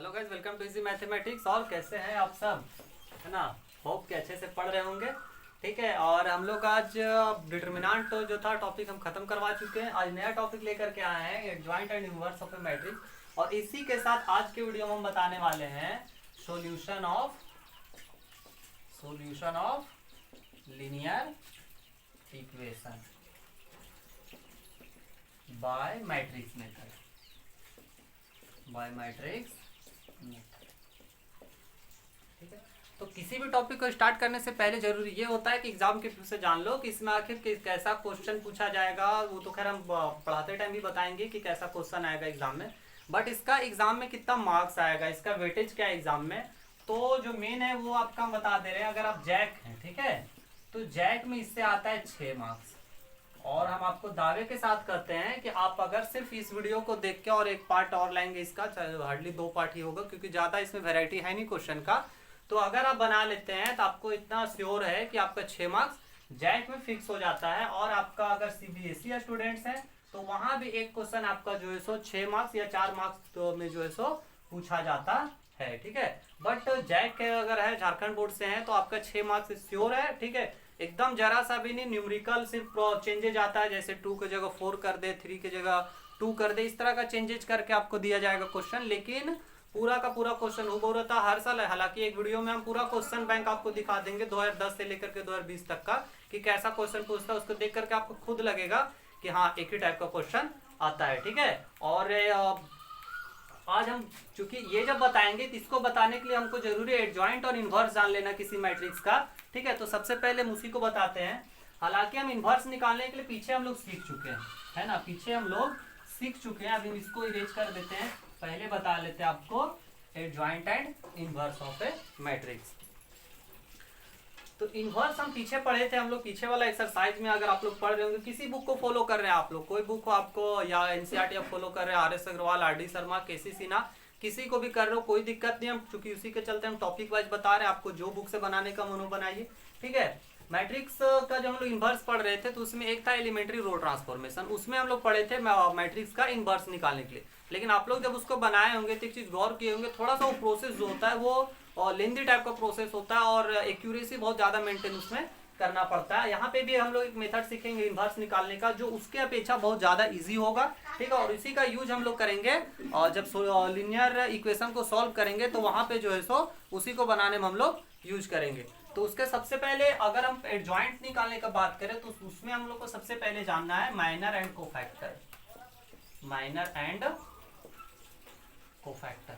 Hello guys, welcome to easy mathematics. और कैसे हैं आप सब, है ना। होप के अच्छे से पढ़ रहे होंगे। ठीक है, और हम लोग आज डिटर्मिनेंट जो था टॉपिक हम खत्म करवा चुके हैं। आज नया टॉपिक लेकर के आए हैं, adjoint and inverse of A matrix. और इसी के साथ आज के वीडियो में हम बताने वाले हैं solution of linear equation by matrix method. ठीक है, तो किसी भी टॉपिक को स्टार्ट करने से पहले जरूरी ये होता है कि एग्जाम के व्यू से जान लो कि इसमें आखिर कैसा क्वेश्चन पूछा जाएगा। वो तो खैर हम पढ़ाते टाइम भी बताएंगे कि कैसा क्वेश्चन आएगा एग्जाम में, बट इसका एग्जाम में कितना मार्क्स आएगा, इसका वेटेज क्या है एग्जाम में। तो जो मेन है वो आपका हम बता दे रहे हैं। अगर आप जैक हैं, ठीक है, तो जैक में इससे आता है 6 मार्क्स। और हम आपको दावे के साथ कहते हैं कि आप अगर सिर्फ इस वीडियो को देख के और एक पार्ट और लाएंगे, इसका हार्डली 2 पार्ट ही होगा क्योंकि ज़्यादा इसमें वैरायटी है नहीं क्वेश्चन का। तो अगर आप बना लेते हैं तो आपको इतना श्योर है कि आपका 6 मार्क्स जैक में फिक्स हो जाता है। और आपका अगर सीबीएसई या स्टूडेंट्स हैं तो वहाँ भी एक क्वेश्चन आपका जो है सो 6 मार्क्स या 4 मार्क्स तो में जो है सो पूछा जाता है। ठीक है, बट जैक अगर है झारखंड बोर्ड से है तो आपका 6 मार्क्स श्योर है। ठीक है, एकदम जरा सा भी नहीं, न्यूमेरिकल सिर्फ चेंजेज आता है, जैसे 2 की जगह 4 कर दे, 3 की जगह 2 कर दे, इस तरह का चेंजेज करके आपको दिया जाएगा क्वेश्चन। लेकिन पूरा का पूरा क्वेश्चन हो रहता हर साल। हालांकि एक वीडियो में हम पूरा क्वेश्चन बैंक आपको दिखा देंगे 2010 से लेकर के 2020 तक का, कि कैसा क्वेश्चन पूछता है। उसको देख करके आपको खुद लगेगा कि हाँ एक ही टाइप का क्वेश्चन आता है। ठीक है, और आज हम चूंकि ये जब बताएंगे तो इसको बताने के लिए हमको जरूरी एडजॉइंट और इनवर्स जान लेना किसी मैट्रिक्स का। ठीक है, तो सबसे पहले हम उसी को बताते हैं। हालांकि हम इनवर्स निकालने के लिए पीछे हम लोग सीख चुके हैं, है ना, पीछे हम लोग सीख चुके हैं। अभी हम इसको इरेज कर देते हैं, पहले बता लेते हैं आपको adjoint and inverse of A matrix. तो इनवर्स हम पीछे पढ़े थे, हम लोग पीछे वाला एक्सरसाइज में अगर आप लोग पढ़ रहे होंगे, किसी बुक को फॉलो कर रहे हैं आप लोग, कोई बुक को आपको या एनसीईआरटी आप फॉलो कर रहे हैं, आरएस अग्रवाल, आरडी शर्मा, केसी सिन्हा, किसी को भी कर रहे हो कोई दिक्कत नहीं। हम चूंकि उसी के चलते हम टॉपिक वाइज बता रहे हैं, आपको जो बुक से बनाने का मन हो बनाइए। ठीक है, मैट्रिक्स का जो हम लोग इनवर्स पढ़ रहे थे तो उसमें एक था एलिमेंट्री रो ट्रांसफॉर्मेशन, उसमें हम लोग पढ़े थे मैट्रिक्स का इनवर्स निकालने के लिए। लेकिन आप लोग जब उसको बनाए होंगे तो एक चीज गौर किए होंगे, थोड़ा सा वो प्रोसेस जो होता है वो लेंदी टाइप का प्रोसेस होता है और एक्यूरेसी बहुत ज्यादा मेंटेन उसमें करना पड़ता है। यहाँ पे भी हम लोग एक मेथड सीखेंगे इनवर्स निकालने का, जो उसके अपेक्षा बहुत ज्यादा इजी होगा। ठीक है, और इसी का यूज हम लोग करेंगे और जब लीनियर इक्वेशन को सॉल्व करेंगे तो वहां पे जो है सो उसी को बनाने में हम लोग यूज करेंगे। तो उसके सबसे पहले अगर हम एडजॉइंट निकालने का बात करें तो उसमें हम लोग को सबसे पहले जानना है minor and cofactor. Minor and cofactor.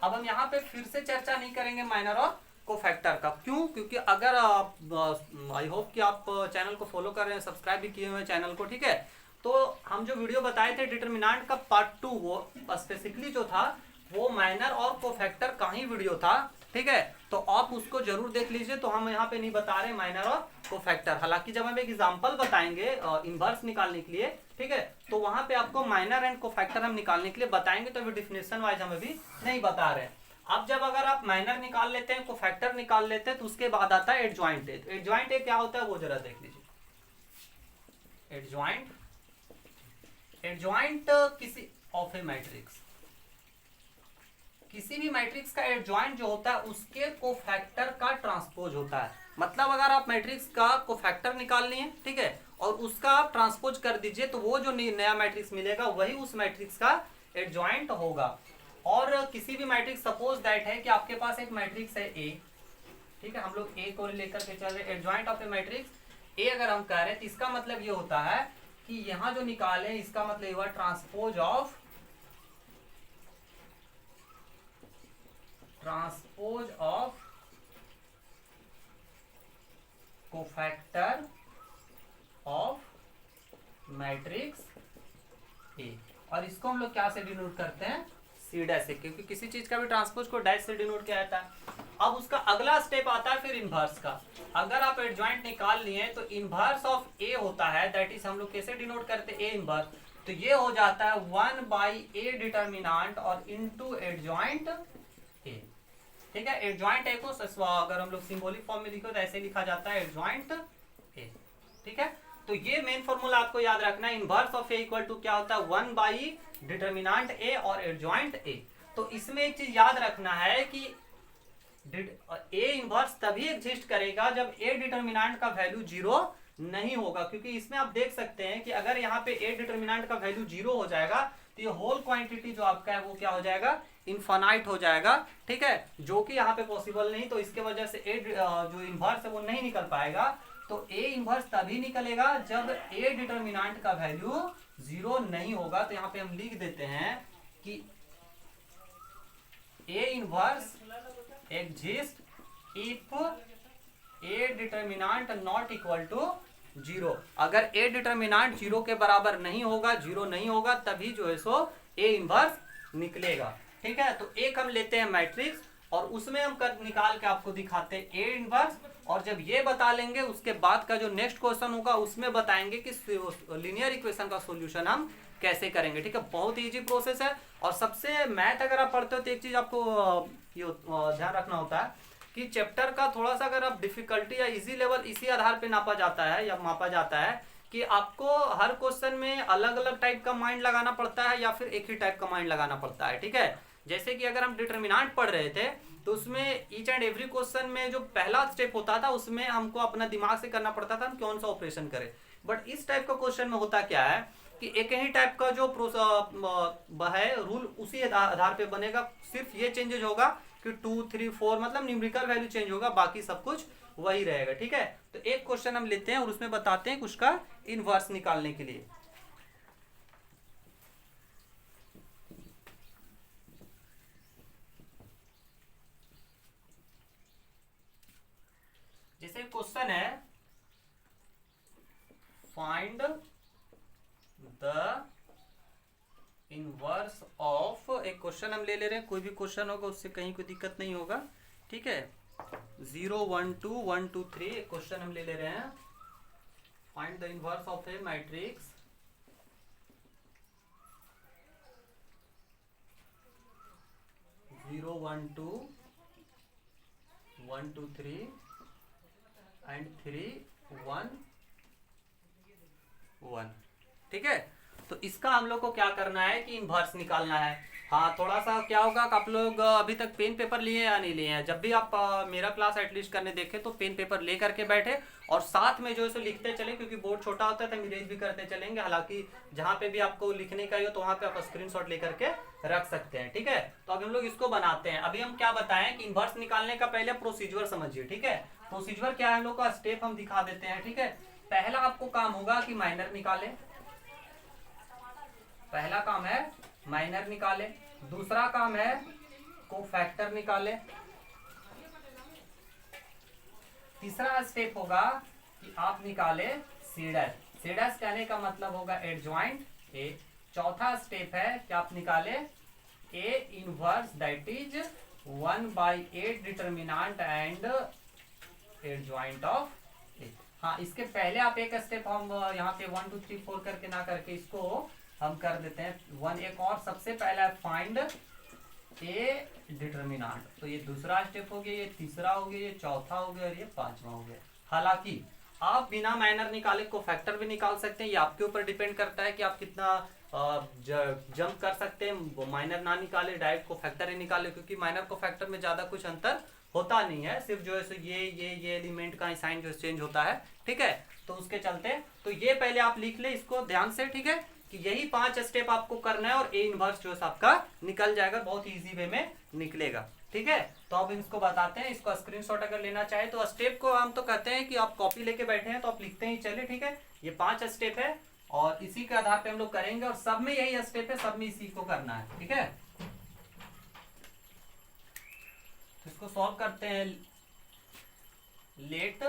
अब हम यहाँ पे फिर से चर्चा नहीं करेंगे माइनर और कोफैक्टर का। क्यों? क्योंकि अगर आई होप कि आप चैनल को फॉलो कर रहे हैं, सब्सक्राइब भी किए हुए हैं चैनल को। ठीक है, तो हम जो वीडियो बताए थे डिटरमिनेंट का पार्ट 2, वो स्पेसिफिकली जो था वो माइनर और कोफैक्टर का ही वीडियो था। ठीक है, तो आप उसको जरूर देख लीजिए। तो हम यहाँ पे नहीं बता रहे माइनर और कोफैक्टर। हालांकि जब हम एक एग्जांपल बताएंगे इनवर्स निकालने के लिए, ठीक है, तो वहां पे आपको माइनर एंड कोफैक्टर हम निकालने के लिए बताएंगे, तो डिफिनेशन वाइज हम अभी नहीं बता रहे। अब जब अगर आप माइनर निकाल लेते हैं, कोफैक्टर निकाल लेते हैं, तो उसके बाद आता है एडजॉइंट। एडजॉइंट क्या होता है वो जरा देख लीजिए। एडजॉइंट किसी ऑफ ए मैट्रिक्स, किसी भी मैट्रिक्स का एडजॉइंट जो होता है उसके कोफैक्टर का ट्रांसपोज होता है। मतलब अगर आप मैट्रिक्स का कोफैक्टर निकाल लिए, ठीक है, और उसका आप ट्रांसपोज कर दीजिए तो वो जो नया मैट्रिक्स मिलेगा वही उस मैट्रिक्स का एडजॉइंट होगा। और किसी भी मैट्रिक्स, सपोज दैट है कि आपके पास एक मैट्रिक्स है ए, ठीक है, हम लोग ए को लेकर के चल रहे, adjoint of A matrix A अगर हम कह रहे हैं तो इसका मतलब ये होता है कि यहाँ जो निकाले इसका मतलब ये हुआ transpose of cofactor of matrix A. और इसको हम लोग क्या से डिनोट करते हैं? सी डैश से, क्योंकि किसी चीज का भी ट्रांसपोज को डैश से डिनोट किया जाता है। अब उसका अगला स्टेप आता है फिर इनवर्स का। अगर आप एडजॉइंट निकाल लिए तो इनवर्स ऑफ ए होता है, दैट इज हम लोग कैसे डिनोट करते हैं? A inverse. तो ये हो जाता है 1/a डिटर्मिनेंट और इनटू एडजॉइंट ए। ठीक है, एडजॉइंट ए को अगर हम लोग सिंबॉलिक फॉर्म में लिखो तो ऐसे लिखा जाता है एडजॉइंट ए। ठीक है, तो ये मेन फॉर्मूला आपको याद रखना है। Inverse of A equal to क्या होता है? 1/डिटर्मिनेंट ए और एडजॉइंट ए। तो इसमें एक चीज याद रखना है कि ए इनवर्स तभी एग्जिस्ट करेगा जब ए डिटर्मिनेंट का वैल्यू जीरो नहीं होगा, क्योंकि इसमें आप देख सकते हैं कि अगर यहाँ पे ए डिटर्मिनेंट का वैल्यू जीरो हो जाएगा तो ये होल क्वांटिटी जो आपका है वो क्या हो जाएगा, इनफाइनाइट हो जाएगा, ठीक है, जो कि यहाँ पे पॉसिबल नहीं। तो इसके वजह से ए जो इनवर्स है वो नहीं निकल पाएगा। तो ए इनवर्स तभी निकलेगा जब ए डिटर्मिनेंट का वैल्यू जीरो नहीं होगा। तो यहाँ पे हम लिख देते हैं कि A inverse exist if A determinant not equal to zero. अगर ए डिटर्मिनेंट जीरो के बराबर नहीं होगा, जीरो नहीं होगा, तभी जो है सो ए इनवर्स निकलेगा, ठीक है। तो एक हम लेते हैं मैट्रिक्स और उसमें हम कर निकाल के आपको दिखाते हैं ए इनवर्स, और जब ये बता लेंगे उसके बाद का जो नेक्स्ट क्वेश्चन होगा उसमें बताएंगे कि लीनियर इक्वेशन का सॉल्यूशन हम कैसे करेंगे, ठीक है। बहुत इजी प्रोसेस है। और सबसे मैथ अगर आप पढ़ते हो तो एक चीज आपको ये ध्यान रखना होता है कि चैप्टर का थोड़ा सा अगर आप डिफिकल्टी या इजी लेवल इसी आधार पे नापा जाता है या मापा जाता है कि आपको हर क्वेश्चन में अलग अलग टाइप का माइंड लगाना पड़ता है या फिर एक ही टाइप का माइंड लगाना पड़ता है, ठीक है। जैसे कि अगर हम डिटर्मिनेंट पढ़ रहे थे तो उसमें ईच एंड एवरी क्वेश्चन में जो पहला स्टेप होता था उसमें हमको अपना दिमाग से करना पड़ता था हम कौन सा ऑपरेशन करें। बट इस टाइप का क्वेश्चन में होता क्या है कि एक ही टाइप का जो है रूल उसी आधार पे बनेगा, सिर्फ ये चेंजेज होगा कि 2 3 4 मतलब न्यूमेरिकल वैल्यू चेंज होगा, बाकी सब कुछ वही रहेगा, ठीक है। तो एक क्वेश्चन हम लेते हैं और उसमें बताते हैं उसका इनवर्स निकालने के लिए। जैसे क्वेश्चन है फाइंड द इनवर्स ऑफ, एक क्वेश्चन हम ले रहे हैं, कोई भी क्वेश्चन होगा उससे कहीं कोई दिक्कत नहीं होगा, ठीक है। 0 1 2 1 2 3 एक क्वेश्चन हम ले रहे हैं। Find the inverse of A matrix 0 1 2 1 2 3 and 3 1 1, ठीक है। तो इसका हम लोग को क्या करना है कि इनवर्स निकालना है। हाँ, थोड़ा सा क्या होगा कि आप लोग अभी तक पेन पेपर लिए या नहीं लिए हैं। जब भी आप मेरा क्लास एटलीस्ट करने देखें तो पेन पेपर ले करके बैठे और साथ में जो है सो लिखते चलें, क्योंकि बोर्ड छोटा होता है तो हम इरेज भी करते चलेंगे। हालांकि जहाँ पे भी आपको लिखने का ही हो तो वहाँ पे आप स्क्रीनशॉट लेकर के रख सकते हैं, ठीक है। तो अभी हम लोग इसको बनाते हैं। अभी हम क्या बताएं कि इनवर्स निकालने का पहले प्रोसीजर समझिए, ठीक है। प्रोसीजर क्या है हम लोग का, स्टेप हम दिखा देते हैं, ठीक है। पहला आपको काम होगा कि माइनर निकाले, पहला काम है माइनर निकाले। दूसरा काम है कोफैक्टर निकाले। तीसरा स्टेप होगा कि आप निकाले सीडस। सीडस कहने का मतलब होगा एडजॉइंट ए। चौथा स्टेप है कि आप निकाले A inverse that is 1/8 determinant and adjoint of A. हाँ, इसके पहले आप एक स्टेप हम यहाँ पे 1 2 3 4 करके ना करके इसको हम कर देते हैं 1। एक और सबसे पहला है फाइंड ए डिटर्मिनेंट। तो ये दूसरा स्टेप हो गया, ये तीसरा हो गया, ये चौथा हो गया और ये पांचवा हो गया। हालांकि आप बिना माइनर निकाले को फैक्टर भी निकाल सकते हैं, ये आपके ऊपर डिपेंड करता है कि आप कितना जंप कर सकते हैं। माइनर ना निकाले डायरेक्ट को फैक्टर ही निकाले, क्योंकि माइनर को फैक्टर में ज्यादा कुछ अंतर होता नहीं है, सिर्फ जो है सो ये एलिमेंट का साइन जो चेंज होता है, ठीक है। तो उसके चलते तो ये पहले आप लिख ले इसको ध्यान से, ठीक है, कि यही 5 स्टेप आपको करना है और ए इनवर्स जो है आपका निकल जाएगा, बहुत इजी वे में निकलेगा, ठीक है। तो अब इसको बताते हैं, इसको स्क्रीनशॉट अगर लेना चाहे तो स्टेप को हम तो कहते हैं कि आप कॉपी लेके बैठे हैं तो आप लिखते ही चले, ठीक है। ये 5 स्टेप है और इसी के आधार पे हम लोग करेंगे और सब में यही स्टेप है, सब में इसी को करना है, ठीक है। तो इसको सॉल्व करते हैं। लेट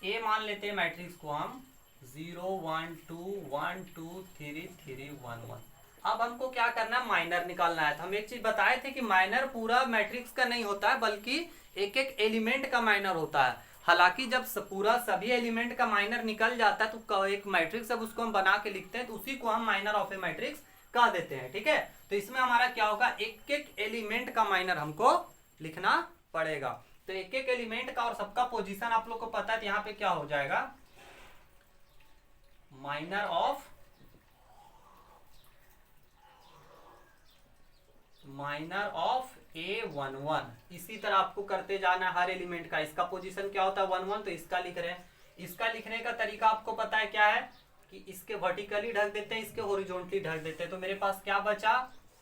ए मान लेते हैं मैट्रिक्स को हम 0 1 2 1 2 3 3 1 1। अब हमको क्या करना है, माइनर निकालना है। तो हम एक चीज बताए थे कि माइनर पूरा मैट्रिक्स का नहीं होता है, बल्कि एक एक एलिमेंट का माइनर होता है। हालांकि जब पूरा सभी एलिमेंट का माइनर निकल जाता है तो एक मैट्रिक्स जब उसको हम बना के लिखते हैं तो उसी को हम माइनर ऑफ ए मैट्रिक्स कह देते हैं, ठीक है। तो इसमें हमारा क्या होगा, एक एक एलिमेंट का माइनर हमको लिखना पड़ेगा। तो एक एक एलिमेंट का और सबका पोजीशन आप लोग को पता है, तो यहाँ पे क्या हो जाएगा, minor of minor of A11। इसी तरह आपको करते जाना है हर एलिमेंट का। इसका पोजीशन क्या होता है 1 1, तो इसका लिख रहे हैं। इसका लिखने का तरीका आपको पता है क्या है कि इसके वर्टिकली ढक देते हैं, इसके हॉरिजॉन्टली ढक देते हैं। तो मेरे पास क्या बचा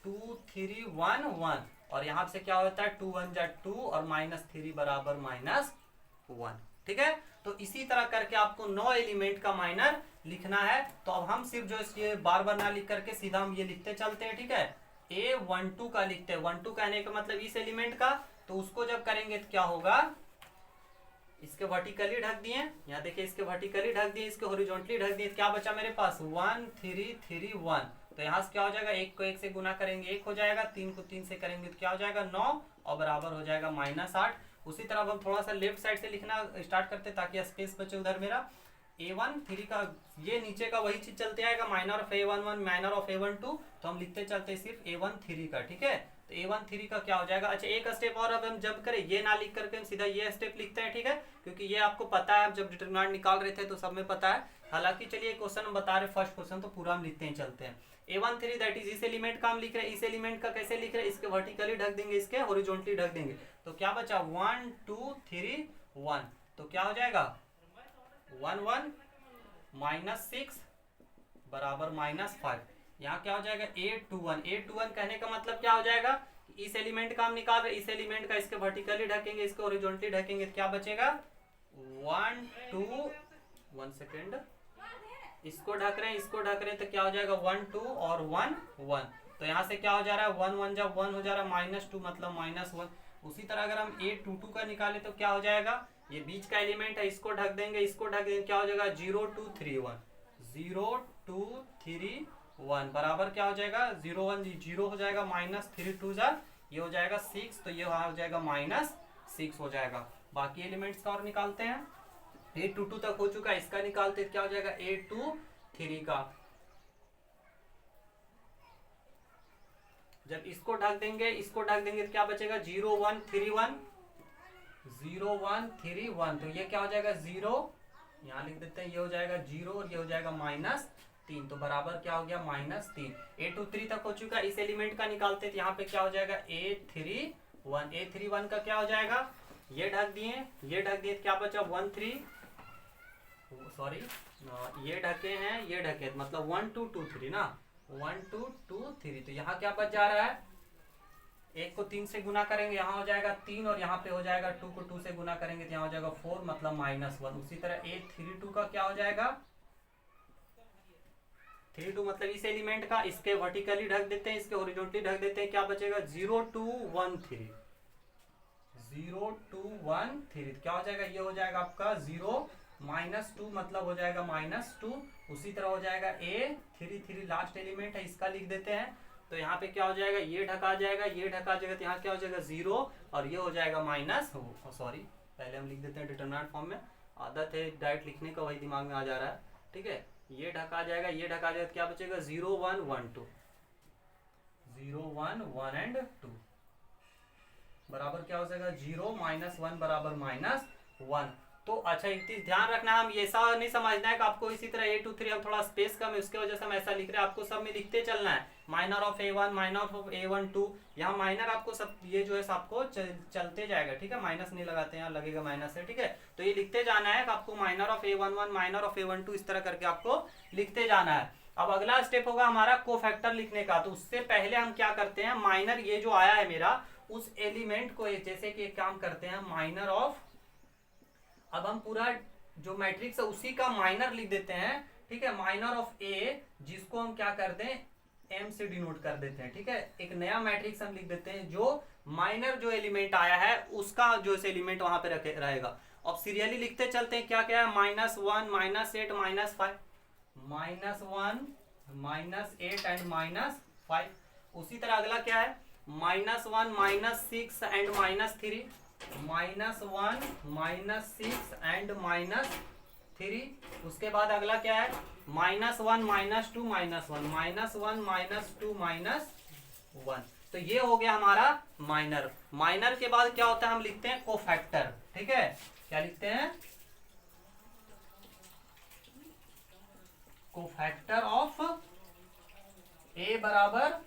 2 3 1 1, और यहाँ से क्या होता है 2 1 जा 2 और -3 बराबर -1। ठीक है, तो इसी तरह करके आपको 9 एलिमेंट का माइनर लिखना है। तो अब हम सिर्फ जो ये बार बार ना लिख करके सीधा हम ये लिखते चलते हैं। ठीक है, A12 का लिखते हैं। 12 कहने का मतलब इस एलिमेंट का, तो उसको जब करेंगे तो क्या होगा, इसके वर्टिकली ढक दिए, यहाँ देखिए इसके वर्टिकली ढक दिए, इसके हॉरिजॉन्टली ढक दिए। क्या बचा मेरे पास 1 3 3 1। तो यहाँ से क्या हो जाएगा, 1 को 1 से गुना करेंगे 1 हो जाएगा, 3 को 3 से करेंगे तो क्या हो जाएगा 9, और बराबर हो जाएगा -8। उसी तरह अब हम थोड़ा सा लेफ्ट साइड से लिखना स्टार्ट करते ताकि स्पेस बचे उधर मेरा। A13 का ये नीचे का वही चीज चलते आएगा, minor of A11 minor of A12, तो हम लिखते चलते सिर्फ A13 का। ठीक है, तो A13 का क्या हो जाएगा। अच्छा, एक स्टेप और अब हम जब करें ये ना लिख करके हम सीधा ये स्टेप लिखते हैं। ठीक है, क्योंकि ये आपको पता है, जब डिटरमिनेंट निकाल रहे थे तो सब में पता है। हालांकि चलिए क्वेश्चन हम बता रहे फर्स्ट क्वेश्चन, तो पूरा हम लिखते हैं चलते हैं। A13 दैट इज इस एलिमेंट का हम लिख रहे हैं। इस एलिमेंट का कैसे लिख रहे हैं, इसके वर्टिकली ढक देंगे, इसके हॉरिजॉन्टली ढक देंगे। तो क्या बचा 1 2 3 1, तो क्या हो जाएगा 1 1 -6 बराबर -5। यहाँ क्या हो जाएगा A21। A21 कहने का मतलब क्या हो जाएगा, इस एलिमेंट का हम निकाल रहे, इस एलिमेंट का इसके वर्टिकली ढकेंगे, इसके हॉरिजॉन्टली ढकेंगे, तो क्या बचेगा 1 2 1 सेकेंड, इसको ढक रहे हैं, इसको ढक रहे हैं, तो क्या हो जाएगा 1 2 और 1 1। तो यहाँ से क्या हो जा रहा है 1 1 जब 1 हो जा रहा है -2 मतलब -1। उसी तरह अगर हम A22 का निकाले तो क्या हो जाएगा, ये बीच का एलिमेंट है, इसको ढक देंगे, इसको ढक देंगे, क्या हो जाएगा 0 2 3 1 0 2 3 1 बराबर क्या हो जाएगा 0 1 0 हो जाएगा, -3 2 जा ये हो जाएगा 6, तो ये हो जाएगा -6 हो जाएगा। बाकी एलिमेंट्स का और निकालते हैं। A22 तक हो चुका है, इसका निकालते क्या हो जाएगा A23 का। जब इसको ढक देंगे, इसको ढक देंगे तो क्या बचेगा 0 1 3 1 0 1 3 1, तो ये क्या हो जाएगा 0, यहाँ लिख देते हैं, ये हो जाएगा 0 और ये हो जाएगा -3, तो बराबर क्या हो गया -3। A23 तक हो चुका है, इस एलिमेंट का निकालते तो यहाँ पे क्या हो जाएगा A31। A31 का क्या हो जाएगा, ये ढक दिए, ये ढक दिए, क्या बचा 1 3 सॉरी ये ढके हैं, ये ढके मतलब 1 2 2 3 ना, 1 2 2 3, तो यहाँ क्या बच जा रहा है, 1 को 3 से गुना करेंगे, यहाँ हो जाएगा 3, और यहाँ पे हो जाएगा 2 को 2 से गुना करेंगे तो यहाँ हो जाएगा 4 मतलब -1। उसी तरह A32 का क्या हो जाएगा 32 मतलब इस एलिमेंट का, इसके वर्टिकली ढक देते हैं, इसके हॉरिजॉन्टली ढक देते हैं, क्या बचेगा 0 2 1 3 0 2 1 3, क्या हो जाएगा, ये हो जाएगा आपका 0 -2 मतलब हो जाएगा -2। उसी तरह हो जाएगा A33 लास्ट एलिमेंट है, इसका लिख देते हैं, तो यहाँ पे क्या हो जाएगा, ये ढका जाएगा, ये ढका जाएगा, तो यहाँ क्या हो जाएगा 0 और ये हो जाएगा सॉरी पहले हम लिख देते हैं डिटरमिनेंट फॉर्म में, आदत है डायरेक्ट लिखने का, वही दिमाग में आ जा रहा है। ठीक है, ये ढका जाएगा, ये ढका जाएगा, क्या बचेगा 0 1 1 2 0 1 1 एंड 2 बराबर क्या हो जाएगा 0 -1 बराबर -1। तो अच्छा एक चीज ध्यान रखना, हम ऐसा नहीं समझना है कि आपको इसी तरह A23 हम थोड़ा स्पेस कम है उसके वजह से हम ऐसा लिख रहे हैं, आपको सब में लिखते चलना है, minor of A1 minor of A12, यहाँ माइनर आपको सब ये जो है आपको चलते जाएगा। ठीक है, माइनस नहीं लगाते हैं, यहाँ लगेगा माइनस है। ठीक है, तो ये लिखते जाना है कि आपको minor of A11 minor of A12 इस तरह करके आपको लिखते जाना है। अब अगला स्टेप होगा हमारा कोफैक्टर लिखने का। तो उससे पहले हम क्या करते हैं, माइनर ये जो आया है मेरा उस एलिमेंट को, जैसे कि एक काम करते हैं माइनर ऑफ, अब हम पूरा जो मैट्रिक्स है उसी का माइनर लिख देते हैं। ठीक है, माइनर ऑफ ए, जिसको हम क्या करते हैं एम से डिनोट कर देते हैं। ठीक है, एक नया मैट्रिक्स हम लिख देते हैं, जो माइनर जो एलिमेंट आया है उसका जो एलिमेंट वहां पे रखे रहेगा। अब सीरियली लिखते चलते हैं, क्या क्या है -1 -8 -5 -1 -8 एंड -5। उसी तरह अगला क्या है -1 -6 एंड -3 -1 -6 एंड -3। उसके बाद अगला क्या है -1 -2 -1 -1 -2 -1। तो ये हो गया हमारा माइनर। माइनर के बाद क्या होता है, हम लिखते हैं कोफैक्टर। ठीक है, क्या लिखते हैं कोफैक्टर ऑफ ए बराबर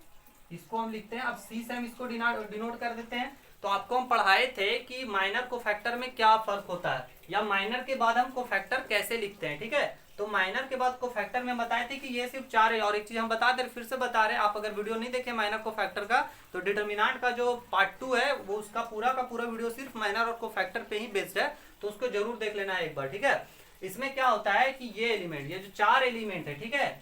इसको हम लिखते हैं। अब सी से हम इसको डिनोट कर देते हैं। तो आपको हम पढ़ाए थे कि माइनर कोफैक्टर में क्या फर्क होता है, या माइनर के बाद हम कोफैक्टर कैसे लिखते हैं, ठीक है। तो माइनर के बाद कोफैक्टर में बताए थे कि ये सिर्फ 4 है। और एक चीज हम बता दे, फिर से बता रहे, आप अगर वीडियो नहीं देखे माइनर कोफैक्टर का, तो डिटर्मिनेंट का जो पार्ट 2 है वो उसका पूरा का पूरा वीडियो सिर्फ माइनर और कोफैक्टर पे ही बेस्ड है, तो उसको जरूर देख लेना है एक बार, ठीक है। इसमें क्या होता है कि ये एलिमेंट, ये जो 4 एलिमेंट है, ठीक है,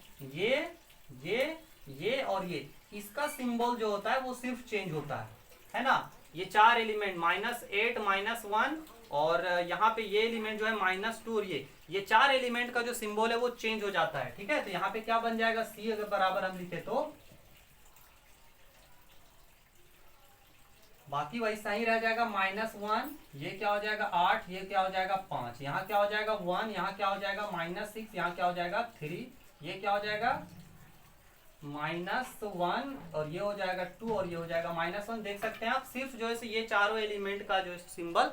ये और ये, इसका सिंबल जो होता है वो सिर्फ चेंज होता है ना। ये 4 एलिमेंट -8 -1 और यहाँ पे ये एलिमेंट जो है -2 और ये 4 एलिमेंट का जो सिंबल है वो चेंज हो जाता है, ठीक है। तो यहाँ पे क्या बन जाएगा, सी अगर बराबर हम लिखे तो बाकी वैसा ही रह जाएगा -1, ये क्या हो जाएगा 8, ये क्या हो जाएगा 5, यहाँ क्या हो जाएगा 1, यहाँ क्या हो जाएगा -6, यहाँ क्या हो जाएगा 3, ये क्या हो जाएगा -1 और ये हो जाएगा 2 और ये हो जाएगा -1। देख सकते हैं आप, सिर्फ जो है ये चारों एलिमेंट का जो सिंबल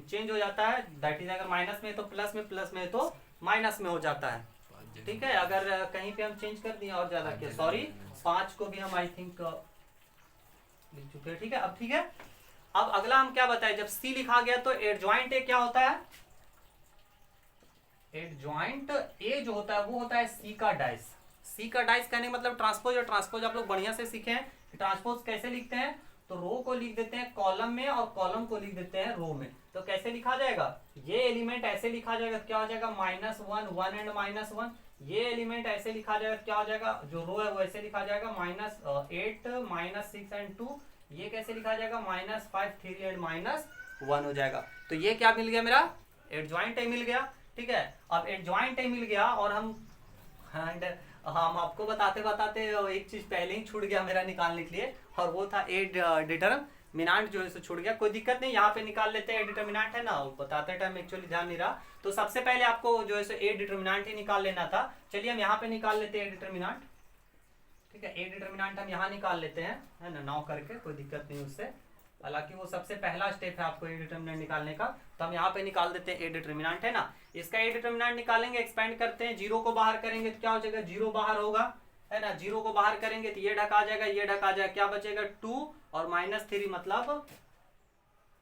चेंज हो जाता है। दैट इज अगर माइनस में तो प्लस में तो माइनस में हो जाता है, ठीक है। अगर कहीं पे हम चेंज कर दिए और ज्यादा क्या, सॉरी 5 को भी हम आई थिंक लिख चुके हैं, ठीक है। अब ठीक है, अब अगला हम क्या बताए, जब सी लिखा गया तो एडजॉइंट ए क्या होता है, एडजॉइंट ए जो होता है वो होता है सी का डाइस। सी का डाइस कहने का मतलब ट्रांसपोज, और ट्रांसपोज आप लोग बढ़िया से सीखे हैं कि ट्रांसपोज कैसे लिखते हैं। तो रो को लिख देते हैं कॉलम में और कॉलम को लिख देते हैं रो में। तो कैसे लिखा जाएगा, ये एलिमेंट ऐसे लिखा जाएगा, क्या हो जाएगा -1 1 एंड -1। ये एलिमेंट ऐसे लिखा जाएगा, क्या हो जाएगा, जो रो है वो ऐसे लिखा जाएगा -8 -6 एंड 2। ये कैसे लिखा जाएगा -5 3 एंड -1 हो जाएगा। तो ये क्या मिल गया, मेरा एडजॉइंट ए मिल गया, ठीक है। अब एडजॉइंट ए मिल गया और हम आपको बताते बताते एक चीज पहले ही छूट गया मेरा निकालने के लिए, और वो था ए डिटर्मिनेंट जो है छूट गया। कोई दिक्कत नहीं, यहाँ पे निकाल लेते हैं। ए डिटर्मिनेंट है ना, बताते टाइम एक्चुअली ध्यान नहीं रहा, तो सबसे पहले आपको जो है ए डिटर्मिनेंट ही निकाल लेना था। चलिए हम यहाँ पे निकाल लेते हैं ए डिटर्मिनेंट, ठीक है। ए डिटर्मिनेंट हम यहाँ निकाल लेते हैं, है ना, 9 करके, कोई दिक्कत नहीं उससे। हालांकि वो सबसे पहला स्टेप है आपको ए डिटर्मिनेंट निकालने का, तो हम यहाँ पे निकाल देते हैं ए डिटर्मिनेंट, है ना। इसका ए डिटर्मिनेंट निकालेंगे, एक्सपेंड करते हैं, 0 को बाहर करेंगे तो क्या हो जाएगा, 0 बाहर होगा, है ना। 0 को बाहर करेंगे तो ये ढका जाएगा, ये ढका जाएगा, क्या बचेगा 2 और -3, मतलब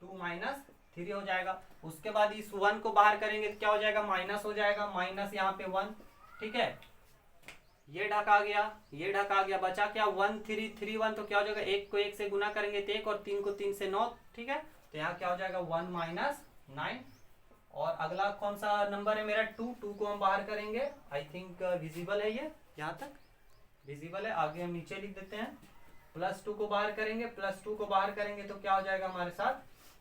2 -3 हो जाएगा। उसके बाद इस 1 को बाहर करेंगे तो क्या हो जाएगा, माइनस हो जाएगा, माइनस यहाँ पे 1, ठीक है। ये ढका गया, ये ढका गया, बचा क्या 1 3 3 1, तो क्या हो जाएगा, 1 को 1 से गुना करेंगे तो 1 और 3 को 3 से 9, ठीक है। तो यहाँ क्या हो जाएगा 1 -9। और अगला कौन सा नंबर है मेरा 2 को हम बाहर करेंगे, आई थिंक विजिबल है, ये यहाँ तक विजिबल है। आगे हम नीचे लिख देते हैं, +2 को बाहर करेंगे, +2 को बाहर करेंगे तो क्या हो जाएगा हमारे साथ,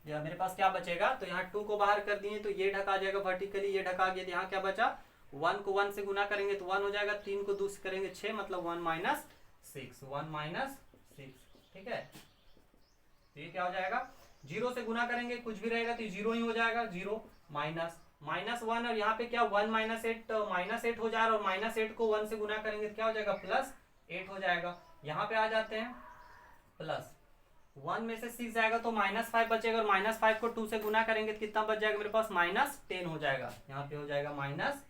या मेरे पास क्या बचेगा, तो यहाँ 2 को बाहर कर दिए तो ये ढका जाएगा वर्टिकली, ये ढका गया, तो यहाँ क्या बचा, 1 को 1 से गुना करेंगे तो 1 हो जाएगा, 3 को 2 से करेंगे 6, मतलब 1 -6, 1 -6, ठीक है। तो ये क्या हो जाएगा, 0 से गुना करेंगे कुछ भी रहेगा तो 0 ही हो जाएगा, 0 -1, और यहाँ पे क्या 1 -8 हो जाएगा, और -8 को 1 से गुना करेंगे तो क्या हो जाएगा +8 हो जाएगा। यहाँ पे आ जाते हैं, +1 में से 6 जाएगा तो -5 बचेगा, और -5 को 2 से गुना करेंगे तो कितना बच जाएगा मेरे पास, -10 हो जाएगा, यहाँ पे हो जाएगा -10।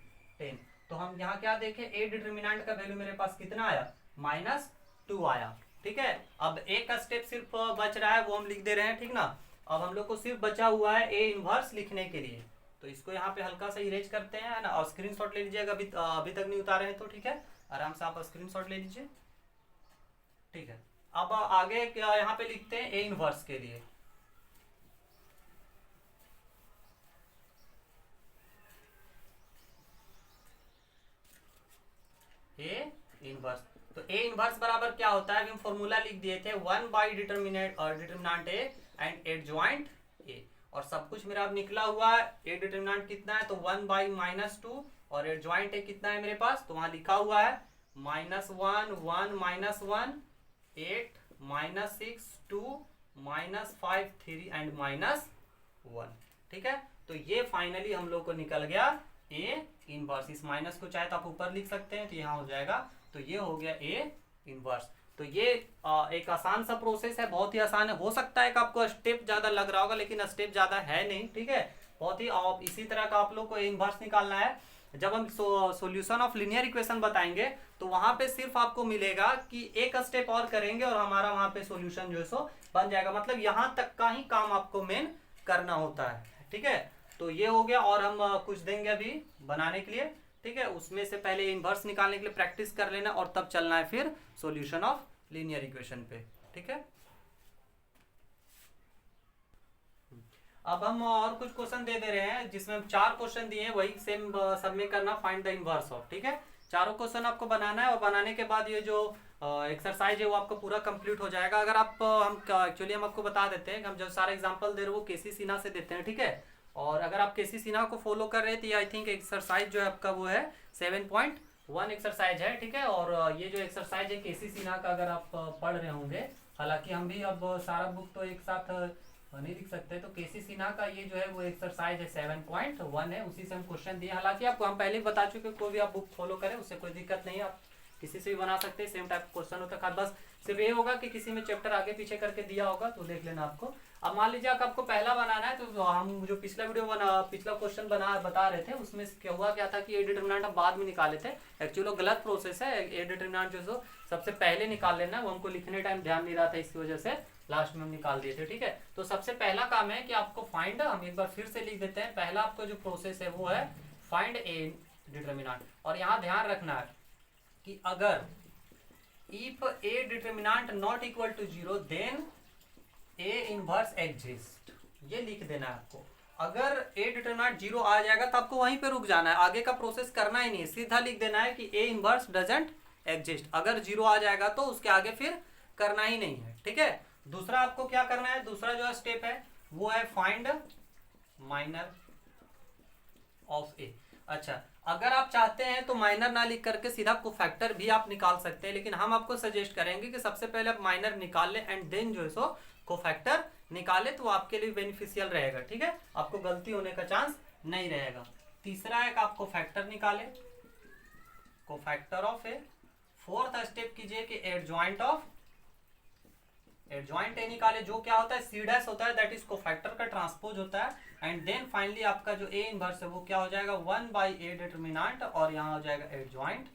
तो हम यहाँ क्या देखें, ए डिटर्मिनेंट का वैल्यू मेरे पास कितना आया, -2 आया, ठीक है। अब एक का स्टेप सिर्फ बच रहा है, वो हम लिख दे रहे हैं, ठीक ना। अब हम लोग को सिर्फ बचा हुआ है ए इनवर्स लिखने के लिए, तो इसको यहाँ पे हल्का सा इरेज करते हैं ना, और स्क्रीनशॉट ले लीजिएगा, अभी तक नहीं उतारे हैं तो, ठीक है, आराम से आप स्क्रीनशॉट ले लीजिए, ठीक है। अब आगे यहाँ पे लिखते हैं ए इनवर्स के लिए, ए इनवर्स। तो ए इनवर्स बराबर क्या होता है, हम फॉर्मूला लिख दिए थे, 1/डिटर्मिनेंट और determinant A and adjoint A, और सब कुछ मेरा अब निकला हुआ है। ए डिटर्मिनेंट कितना है, तो 1/-2, और एडजॉइंट ए कितना है मेरे पास, तो वहां लिखा हुआ है -1 1 -1 8 -6 2 -5 3 एंड -1, ठीक है। तो ये फाइनली हम लोग को निकल गया ए इनवर्स। इस माइनस को चाहे तो आप ऊपर लिख सकते हैं, तो यहाँ हो जाएगा, तो ये हो गया ए इनवर्स। तो ये एक आसान सा प्रोसेस है, बहुत ही आसान है। हो सकता है कि आपको स्टेप ज्यादा लग रहा होगा, लेकिन स्टेप ज्यादा है नहीं, ठीक है, बहुत ही। इसी तरह का आप लोग को ए इनवर्स निकालना है। जब हम सॉल्यूशन ऑफ लीनियर इक्वेशन बताएंगे तो वहां पे सिर्फ आपको मिलेगा कि एक स्टेप और करेंगे और हमारा वहां पे सॉल्यूशन जो है सो बन जाएगा। मतलब यहां तक का ही काम आपको मेन करना होता है, ठीक है। तो ये हो गया, और हम कुछ देंगे अभी बनाने के लिए, ठीक है। उसमें से पहले इनवर्स निकालने के लिए प्रैक्टिस कर लेना और तब चलना है फिर सॉल्यूशन ऑफ लीनियर इक्वेशन पे, ठीक है। अब हम और कुछ क्वेश्चन दे रहे हैं जिसमें हम 4 क्वेश्चन दिए हैं, वही सेम सब में करना, फाइंड द इनवर्स ऑफ, ठीक है। चारों क्वेश्चन आपको बनाना है और बनाने के बाद ये जो एक्सरसाइज है वो आपको पूरा कंप्लीट हो जाएगा। अगर आप हम एक्चुअली हम आपको बता देते हैं कि हम जो सारे एग्जांपल दे रहे हैं वो केसी सिन्हा से देते हैं, ठीक है। और अगर आप केसी सिन्हा को फॉलो कर रहे हैं तो ये आई थिंक एक्सरसाइज जो है आपका वो है 7.1 एक्सरसाइज है, ठीक है। और ये जो एक्सरसाइज है केसी सिन्हा का अगर आप पढ़ रहे होंगे, हालांकि हम भी अब सारा बुक तो एक साथ नहीं लिख सकते, तो केसी सिन्हा का ये जो है वो एक्सरसाइज है 7.1 है, उसी से हम क्वेश्चन दिए। हालांकि आपको हम पहले भी बता चुके, कोई भी आप बुक फॉलो करें उससे कोई दिक्कत नहीं है, आप किसी से भी बना सकते हैं, सेम टाइप क्वेश्चन होता है। बस सिर्फ ये होगा कि किसी में चैप्टर आगे पीछे करके दिया होगा तो देख लेना आपको। अब मान लीजिए आपको पहला बनाना है, तो हम जो पिछला क्वेश्चन बता रहे थे उसमें क्या था कि ए डिटरमिनेंट हम बाद में निकाले थे। एक्चुअली गलत प्रोसेस है, ए डिटरमिनेंट जो सबसे पहले निकाल लेना, वो हमको लिखने टाइम ध्यान नहीं रहा था, इसकी वजह से लास्ट में हम निकाल दिए थे, ठीक है। तो सबसे पहला काम है कि आपको फाइंड, हम एक बार फिर से लिख देते हैं, पहला आपका जो प्रोसेस है वो है फाइंड ए डिटरमिनेंट। और यहाँ ध्यान रखना है कि अगर if A determinant not equal to 0 then A inverse exist, ये लिख देना है आपको। अगर ए डिटरमिनेंट 0 आ जाएगा तो आपको वहीं पे रुक जाना है, आगे का प्रोसेस करना ही नहीं है, सीधा लिख देना है कि ए इनवर्स डजंट एग्जिस्ट। अगर 0 आ जाएगा तो उसके आगे फिर करना ही नहीं है, ठीक है। दूसरा आपको क्या करना है, दूसरा जो स्टेप है वो है फाइंड माइनर ऑफ ए। अच्छा, अगर आप चाहते हैं तो माइनर ना लिख करके सीधा कोफैक्टर भी आप निकाल सकते हैं, लेकिन हम आपको सजेस्ट करेंगे कि सबसे पहले आप माइनर निकाल लें एंड देन जो है सो कोफैक्टर निकाले, तो आपके लिए बेनिफिशियल रहेगा, ठीक है। आपको गलती होने का चांस नहीं रहेगा। तीसरा है कि आप कोफैक्टर निकाले, cofactor of A. Fourth step कीजिए कि एडजॉइंट ऑफ, एडजॉइंट ए निकाले, जो क्या होता है सी डैश होता है, दैट इज कोफैक्टर का ट्रांसपोज होता है। एंड देन फाइनली आपका जो ए इनवर्स है वो क्या हो जाएगा 1/a डिटरमिनेंट, और यहाँ हो जाएगा एडजॉइंट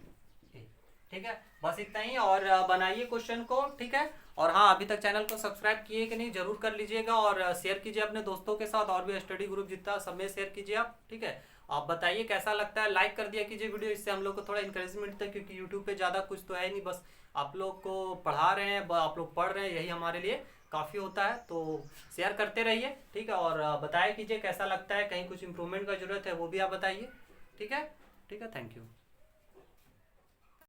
ए, ठीक है। बस इतना ही, और बनाइए क्वेश्चन को, ठीक है। और हाँ, अभी तक चैनल को सब्सक्राइब किए कि नहीं जरूर कर लीजिएगा, और शेयर कीजिए अपने दोस्तों के साथ, और भी स्टडी ग्रुप जितना सब में शेयर कीजिए आप, ठीक है। आप बताइए कैसा लगता है, लाइक कर दिया कीजिए वीडियो, इससे हम लोग को थोड़ा इंकरेजमेंट मिलता है, क्योंकि यूट्यूब पे ज़्यादा कुछ तो है नहीं, बस आप लोग को पढ़ा रहे हैं, आप लोग पढ़ रहे हैं, यही हमारे लिए काफ़ी होता है। तो शेयर करते रहिए, ठीक है। और बताया कीजिए कैसा लगता है, कहीं कुछ इंप्रूवमेंट का जरूरत है वो भी आप बताइए, ठीक है। ठीक है, थैंक यू।